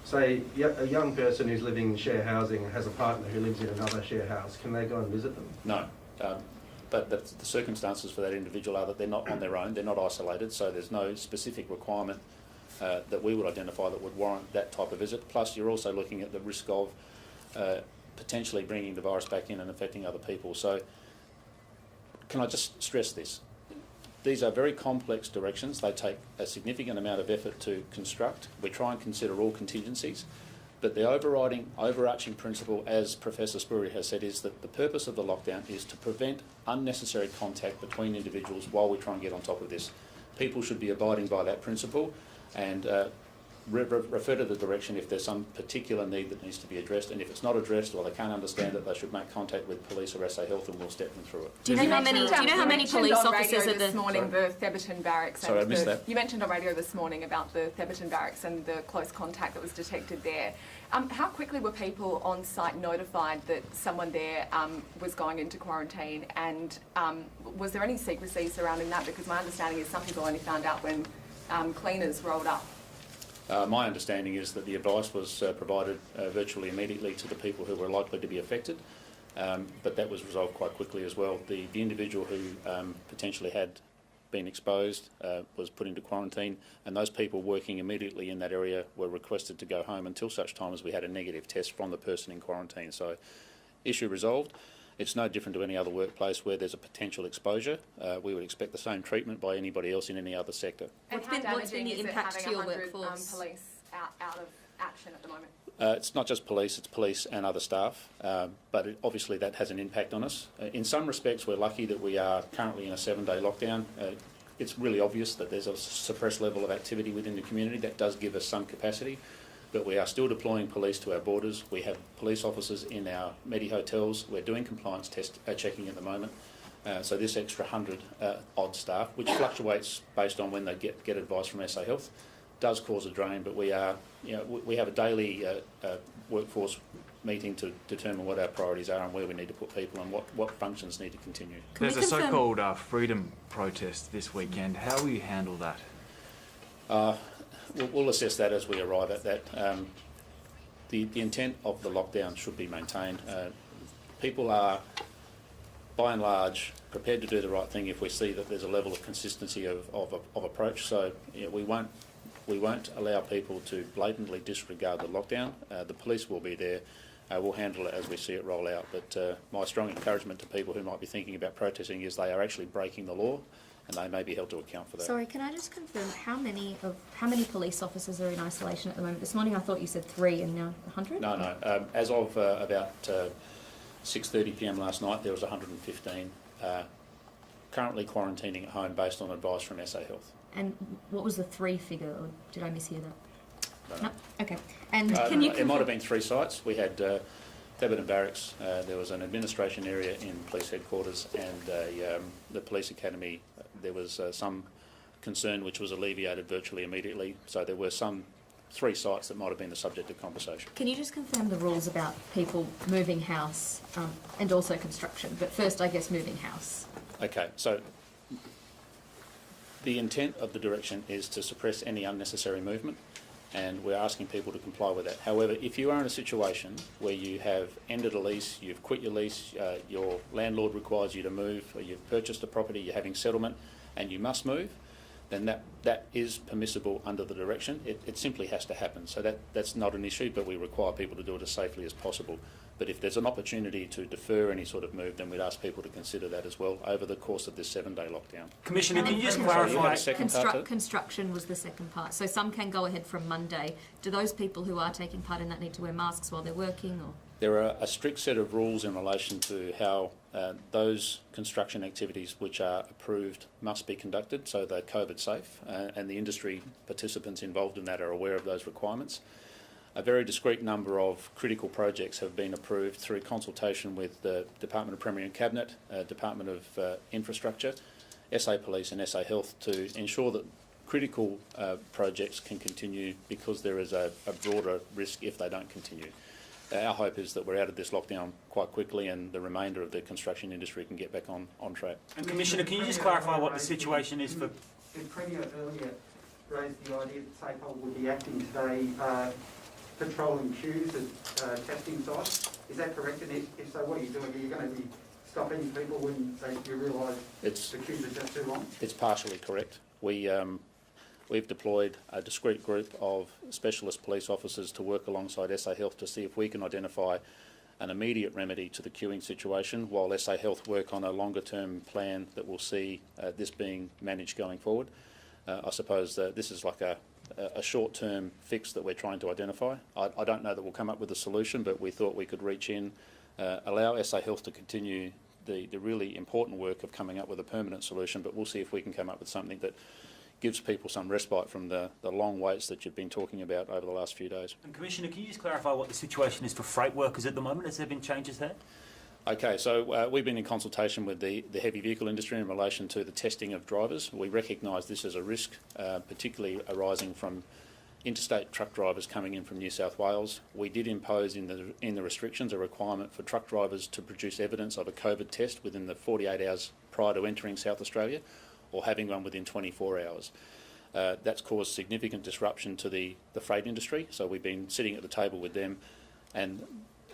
say, a young person who's living in share housing has a partner who lives in another share house, can they go and visit them? No. but the circumstances for that individual are that they're not on their own, they're not isolated, so there's no specific requirement that we would identify that would warrant that type of visit. Plus, you're also looking at the risk of potentially bringing the virus back in and affecting other people. So, can I just stress this? These are very complex directions. They take a significant amount of effort to construct. We try and consider all contingencies. But the overarching principle, as Professor Spurrier has said, is that the purpose of the lockdown is to prevent unnecessary contact between individuals while we try and get on top of this. People should be abiding by that principle and refer to the direction if there's some particular need that needs to be addressed, and if it's not addressed or they can't understand it, they should make contact with police or SA Health and we'll step them through it. Do you know how many police officers are this morning the Theberton Barracks? Sorry, I missed that. You mentioned on radio this morning about the Theberton Barracks and the close contact that was detected there. How quickly were people on site notified that someone there was going into quarantine, and was there any secrecy surrounding that? Because my understanding is some people only found out when cleaners rolled up. My understanding is that the advice was provided virtually immediately to the people who were likely to be affected, but that was resolved quite quickly as well. The individual who potentially had been exposed was put into quarantine, and those people working immediately in that area were requested to go home until such time as we had a negative test from the person in quarantine. So, issue resolved. It's no different to any other workplace where there's a potential exposure. We would expect the same treatment by anybody else in any other sector. And What's been the impact to your workforce? Police out of action at the moment? It's not just police, it's police and other staff, but obviously that has an impact on us. In some respects, we're lucky that we are currently in a 7-day lockdown. It's really obvious that there's a suppressed level of activity within the community. That does give us some capacity, but we are still deploying police to our borders. We have police officers in our Medi hotels. We're doing compliance checking at the moment. So this extra 100 odd staff, which fluctuates based on when they get advice from SA Health, does cause a drain, but we have a daily workforce meeting to determine what our priorities are and where we need to put people and what functions need to continue. There's a so-called freedom protest this weekend. How will you handle that? We'll assess that as we arrive at that. The intent of the lockdown should be maintained. People are, by and large, prepared to do the right thing if we see that there's a level of consistency of approach. So we won't allow people to blatantly disregard the lockdown. The police will be there. We'll handle it as we see it roll out. But my strong encouragement to people who might be thinking about protesting is they are actually breaking the law, and they may be held to account for that. Sorry, can I just confirm how many police officers are in isolation at the moment? This morning I thought you said 3 and now 100? No. As of about 6:30 p.m. last night, there was 115 currently quarantining at home based on advice from SA Health. And what was the 3 figure, or did I mishear that? No. Okay. And can you? It might have been 3 sites. We had Theberton Barracks. There was an administration area in police headquarters, and the police academy. There was some concern which was alleviated virtually immediately. So there were 3 sites that might have been the subject of conversation. Can you just confirm the rules about people moving house and also construction? But first, I guess, moving house. Okay, so the intent of the direction is to suppress any unnecessary movement, and we're asking people to comply with that. However, if you are in a situation where you have ended a lease, you've quit your lease, your landlord requires you to move, or you've purchased a property, you're having settlement, and you must move, then that is permissible under the direction. It simply has to happen. So that's not an issue, but we require people to do it as safely as possible. But if there's an opportunity to defer any sort of move, then we'd ask people to consider that as well over the course of this 7-day lockdown. Commissioner, can you just Sorry, clarify? Construction was the second part. So some can go ahead from Monday. Do those people who are taking part in that need to wear masks while they're working? Or? There are a strict set of rules in relation to how those construction activities which are approved must be conducted, so they're COVID safe, and the industry participants involved in that are aware of those requirements. A very discrete number of critical projects have been approved through consultation with the Department of Premier and Cabinet, Department of Infrastructure, SA Police and SA Health to ensure that critical projects can continue because there is a broader risk if they don't continue. Our hope is that we're out of this lockdown quite quickly and the remainder of the construction industry can get back on track. And Commissioner, can you just clarify what the situation is for... The Premier earlier raised the idea that SAPOL would be acting today patrolling queues at testing sites. Is that correct? And if so, what are you doing? Are you going to be stopping people when you realise the queues are just too long? It's partially correct. We've deployed a discrete group of specialist police officers to work alongside SA Health to see if we can identify an immediate remedy to the queuing situation, while SA Health work on a longer term plan that will see this being managed going forward. I suppose this is like a short term fix that we're trying to identify. I don't know that we'll come up with a solution, but we thought we could reach in, allow SA Health to continue the really important work of coming up with a permanent solution, but we'll see if we can come up with something that gives people some respite from the long waits that you've been talking about over the last few days. And Commissioner, can you just clarify what the situation is for freight workers at the moment? Has there been changes there? Okay, so we've been in consultation with the heavy vehicle industry in relation to the testing of drivers. We recognise this as a risk, particularly arising from interstate truck drivers coming in from New South Wales. We did impose in the restrictions a requirement for truck drivers to produce evidence of a COVID test within the 48 hours prior to entering South Australia, or having one within 24 hours. That's caused significant disruption to the freight industry, so we've been sitting at the table with them, and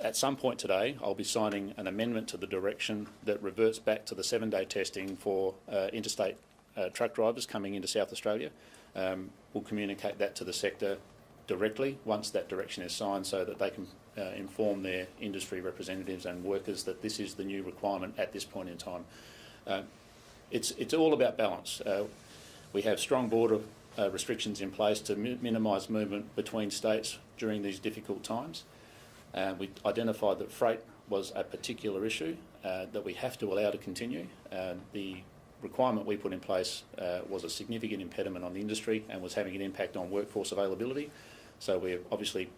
at some point today I'll be signing an amendment to the direction that reverts back to the 7-day testing for interstate truck drivers coming into South Australia. We'll communicate that to the sector directly once that direction is signed, so that they can inform their industry representatives and workers that this is the new requirement at this point in time. It's all about balance. We have strong border restrictions in place to minimise movement between states during these difficult times. We identified that freight was a particular issue that we have to allow to continue. The requirement we put in place was a significant impediment on the industry and was having an impact on workforce availability. So we're obviously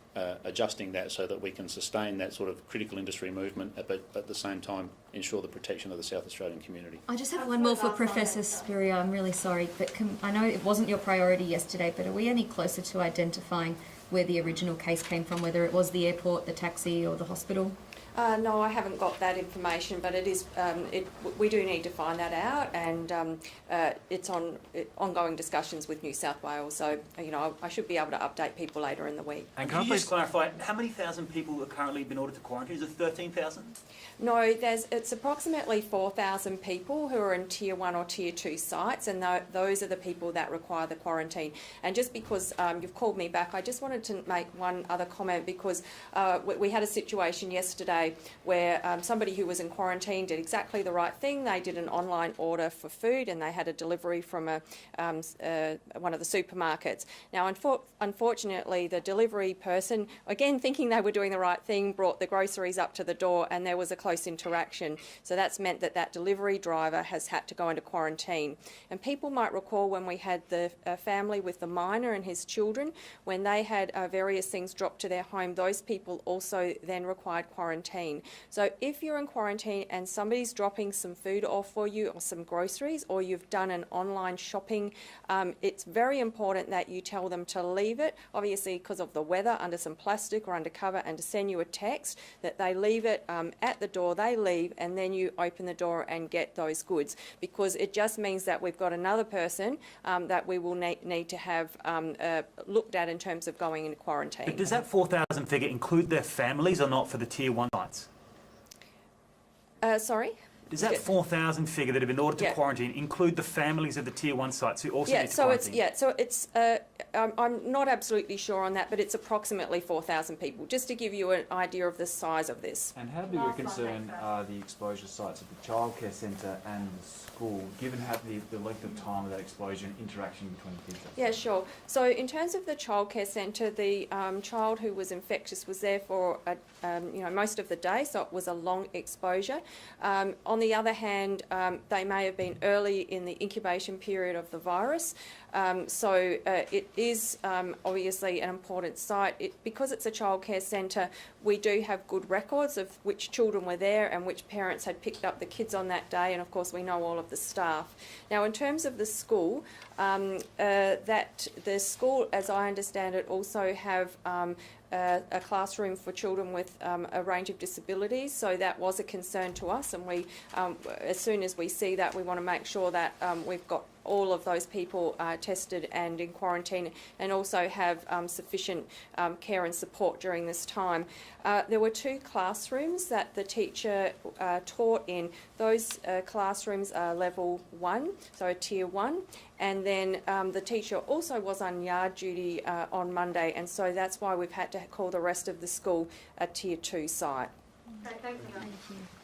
adjusting that so that we can sustain that sort of critical industry movement, but at the same time ensure the protection of the South Australian community. I just have one more for Professor Spiro. I'm really sorry, but I know it wasn't your priority yesterday, but are we any closer to identifying where the original case came from, whether it was the airport, the taxi or the hospital? No, I haven't got that information, but it is. We do need to find that out, and it's on ongoing discussions with New South Wales. So I should be able to update people later in the week. And can you just clarify how many thousand people are currently been ordered to quarantine? Is it 13,000? No, it's approximately 4,000 people who are in Tier 1 or Tier 2 sites, and those are the people that require the quarantine. And just because you've called me back, I just wanted to make one other comment, because we had a situation yesterday where somebody who was in quarantine did exactly the right thing. They did an online order for food, and they had a delivery from one of the supermarkets. Now, unfortunately, the delivery person, again thinking they were doing the right thing, brought the groceries up to the door, and there was a close interaction. So that's meant that delivery driver has had to go into quarantine. And people might recall when we had the family with the minor and his children, when they had various things dropped to their home, those people also then required quarantine. So if you're in quarantine and somebody's dropping some food off for you, or some groceries, or you've done an online shopping, it's very important that you tell them to leave it, obviously because of the weather, under some plastic or under cover, and to send you a text that they leave it at the door, they leave, and then you open the door and get those goods, because it just means that we've got another person that we will need to have looked at in terms of going into quarantine. But does that 4,000 figure include their families or not for the Tier 1 sites? Sorry? Does that 4,000 figure that have been ordered to quarantine include the families of the Tier 1 sites who also need to quarantine? So it's I'm not absolutely sure on that, but it's approximately 4,000 people, just to give you an idea of the size of this. And how big a concern are the exposure sites at the childcare centre and the school, given the length of time of that exposure and interaction between the kids? Yeah, sure. So in terms of the childcare centre, the child who was infectious was there for most of the day, so it was a long exposure. On the other hand, they may have been early in the incubation period of the virus. So it is obviously an important site. Because it's a childcare centre, we do have good records of which children were there and which parents had picked up the kids on that day, and of course we know all of the staff. Now, in terms of the school, the school, as I understand it, also have a classroom for children with a range of disabilities, so that was a concern to us, and we, as soon as we see that, we want to make sure that we've got all of those people tested and in quarantine, and also have sufficient care and support during this time. There were 2 classrooms that the teacher taught in. Those classrooms are level 1, so tier 1, and then the teacher also was on yard duty on Monday, and so that's why we've had to call the rest of the school a tier 2 site. Okay, thank you. Thank you.